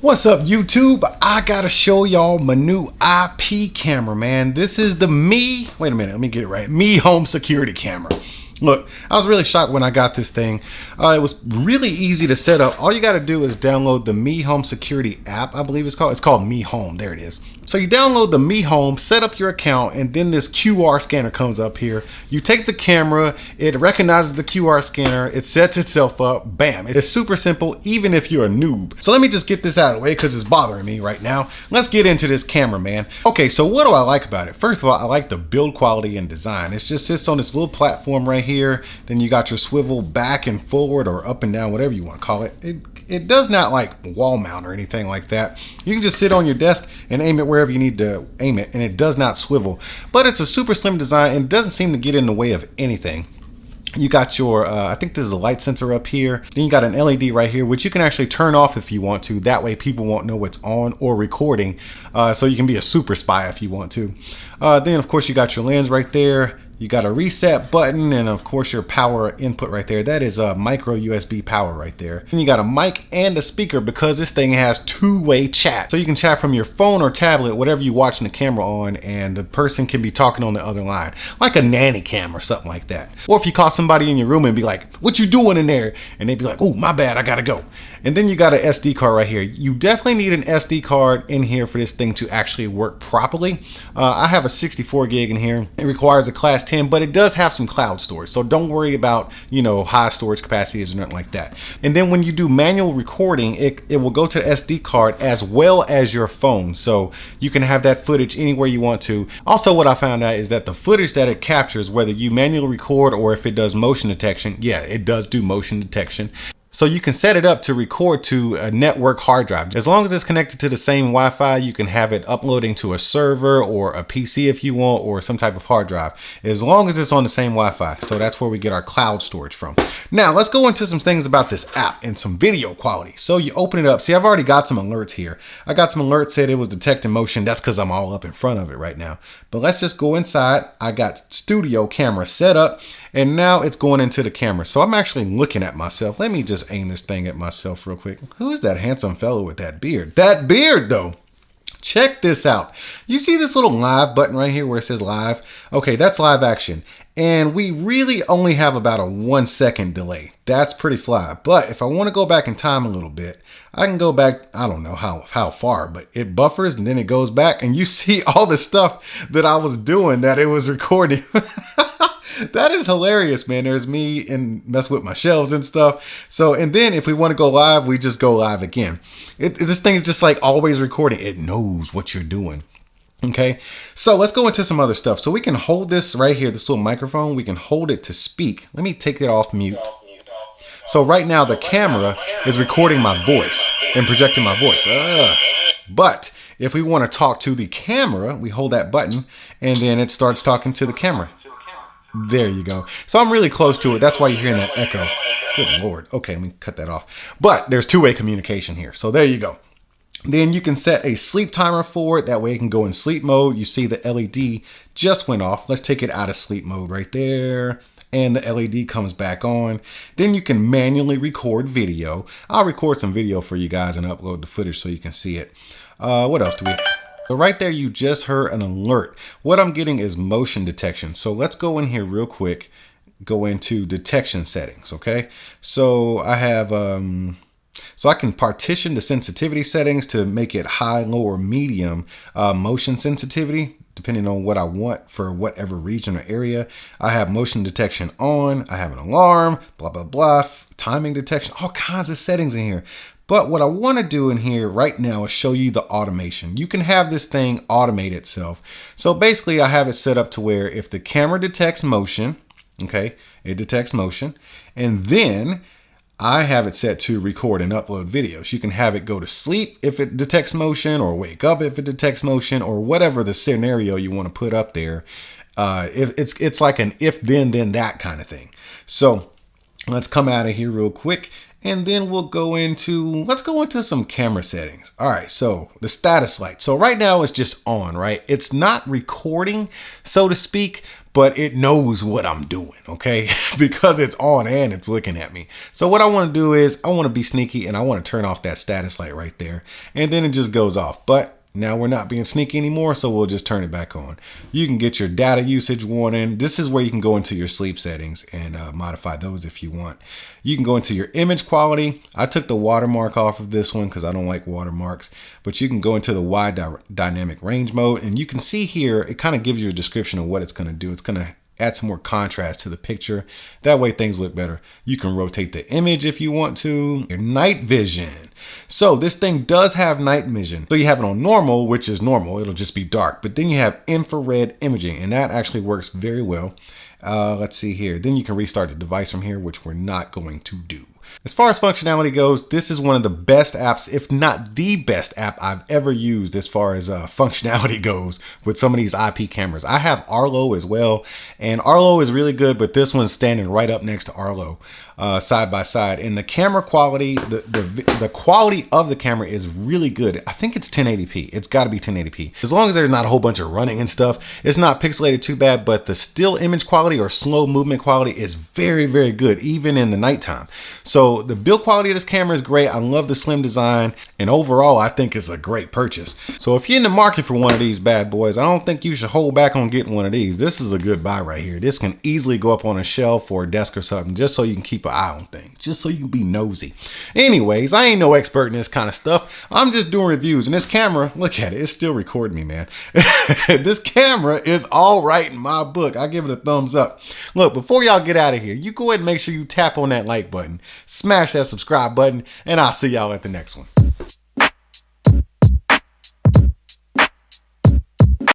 What's up, YouTube? I gotta show y'all my new IP camera, man. This is the wait a minute, let me get it right. Home security camera. Look, I was really shocked when I got this thing. It was really easy to set up. All you got to do is download the Home Security app, I believe it's called. It's called Home. There it is. So you download the Home, set up your account, and then this QR scanner comes up here. You take the camera, it recognizes the QR scanner, it sets itself up, bam. It's super simple, even if you're a noob. So let me just get this out of the way because it's bothering me right now. Let's get into this camera, man. Okay, so what do I like about it? First of all, I like the build quality and design. It just sits on this little platform right here. Then you got your swivel back and forward or up and down, whatever you want to call it. It does not like wall mount or anything like that. You can just sit on your desk and aim it wherever you need to aim it, and it does not swivel. But it's a super slim design and it doesn't seem to get in the way of anything. You got your, I think this is a light sensor up here. Then you got an LED right here, which you can actually turn off if you want to. That way people won't know what's on or recording. So you can be a super spy if you want to. Then of course you got your lens right there. You got a reset button and of course your power input right there. That is a micro USB power right there. And you got a mic and a speaker because this thing has two-way chat. So you can chat from your phone or tablet, whatever you're watching the camera on, and the person can be talking on the other line. Like a nanny cam or something like that. Or if you call somebody in your room and be like, "What you doing in there?" And they'd be like, "Oh, my bad, I gotta go." And then you got an SD card right here. You definitely need an SD card in here for this thing to actually work properly. I have a 64 gig in here. It requires a class 10, but it does have some cloud storage. So don't worry about, high storage capacities or nothing like that. And then when you do manual recording, it will go to the SD card as well as your phone. So you can have that footage anywhere you want to. Also, what I found out is that the footage that it captures, whether you manually record or if it does motion detection, yeah, it does do motion detection. So you can set it up to record to a network hard drive. As long as it's connected to the same Wi-Fi, you can have it uploading to a server or a PC if you want, or some type of hard drive, as long as it's on the same Wi-Fi. So that's where we get our cloud storage from. Now let's go into some things about this app and some video quality. So you open it up. See, I've already got some alerts here. I got some alerts said it was detecting motion. That's because I'm all up in front of it right now. But let's just go inside. I got studio camera set up. And now it's going into the camera. So I'm actually looking at myself. Let me just aim this thing at myself real quick. Who is that handsome fellow with that beard? That beard though. Check this out. You see this little live button right here where it says live? Okay, that's live action. And we really only have about a 1 second delay. That's pretty fly. But if I want to go back in time a little bit, I can go back, I don't know how far, but it buffers and then it goes back and you see all the stuff that I was doing that it was recording. That is hilarious, man. There's me and mess with my shelves and stuff. So, and then if we want to go live, we just go live again. This thing is just like always recording. It knows what you're doing. Okay, so let's go into some other stuff. So we can hold this right here, this little microphone. We can hold it to speak. Let me take it off mute. So right now the camera is recording my voice and projecting my voice. But if we want to talk to the camera, we hold that button and then it starts talking to the camera. There you go. So I'm really close to it. That's why you're hearing that echo. Good Lord. Okay, let me cut that off. But there's two-way communication here. So there you go. Then you can set a sleep timer for it. That way it can go in sleep mode. You see the LED just went off. Let's take it out of sleep mode right there. And the LED comes back on. Then you can manually record video. I'll record some video for you guys and upload the footage so you can see it. What else do we... So right there, you just heard an alert. What I'm getting is motion detection. So let's go in here real quick, go into detection settings, okay? So I have, so I can partition the sensitivity settings to make it high, low, or medium motion sensitivity, depending on what I want for whatever region or area. I have motion detection on, I have an alarm, blah, blah, blah, timing detection, all kinds of settings in here. But what I want to do in here right now is show you the automation. You can have this thing automate itself. So basically I have it set up to where if the camera detects motion, okay, it detects motion, and then I have it set to record and upload videos. You can have it go to sleep if it detects motion, or wake up if it detects motion, or whatever the scenario you want to put up there. It's like an if then that kind of thing. So let's come out of here real quick. And then we'll let's go into some camera settings. All right, so the status light. So right now it's just on, right? It's not recording, so to speak, but it knows what I'm doing, okay? Because it's on and it's looking at me. So what I want to do is I want to be sneaky and I want to turn off that status light right there, and then it just goes off. But now we're not being sneaky anymore, so we'll just turn it back on. You can get your data usage warning. This is where you can go into your sleep settings and modify those if you want. You can go into your image quality. I took the watermark off of this one because I don't like watermarks, but you can go into the wide dynamic range mode, and you can see here, it kind of gives you a description of what it's going to do. It's going to add some more contrast to the picture. That way things look better. You can rotate the image if you want to. Your night vision. So this thing does have night vision. So you have it on normal, which is normal. It'll just be dark. But then you have infrared imaging, and that actually works very well. Let's see here. Then you can restart the device from here, which we're not going to do. As far as functionality goes, this is one of the best apps, if not the best app I've ever used as far as functionality goes with some of these IP cameras. I have Arlo as well, and Arlo is really good, but this one's standing right up next to Arlo side by side. And the camera quality, the quality of the camera is really good. I think it's 1080p. It's got to be 1080p. As long as there's not a whole bunch of running and stuff, it's not pixelated too bad, but the still image quality or slow movement quality is very, very good, even in the nighttime. So the build quality of this camera is great. I love the slim design, and overall I think it's a great purchase. So if you're in the market for one of these bad boys, I don't think you should hold back on getting one of these. This is a good buy right here. This can easily go up on a shelf or a desk or something, just so you can keep an eye on things, just so you can be nosy. Anyways, I ain't no expert in this kind of stuff. I'm just doing reviews, and this camera, look at it, it's still recording me, man. This camera is all right in my book. I give it a thumbs up. Look, before y'all get out of here, you go ahead and make sure you tap on that like button, smash that subscribe button, and I'll see y'all at the next one.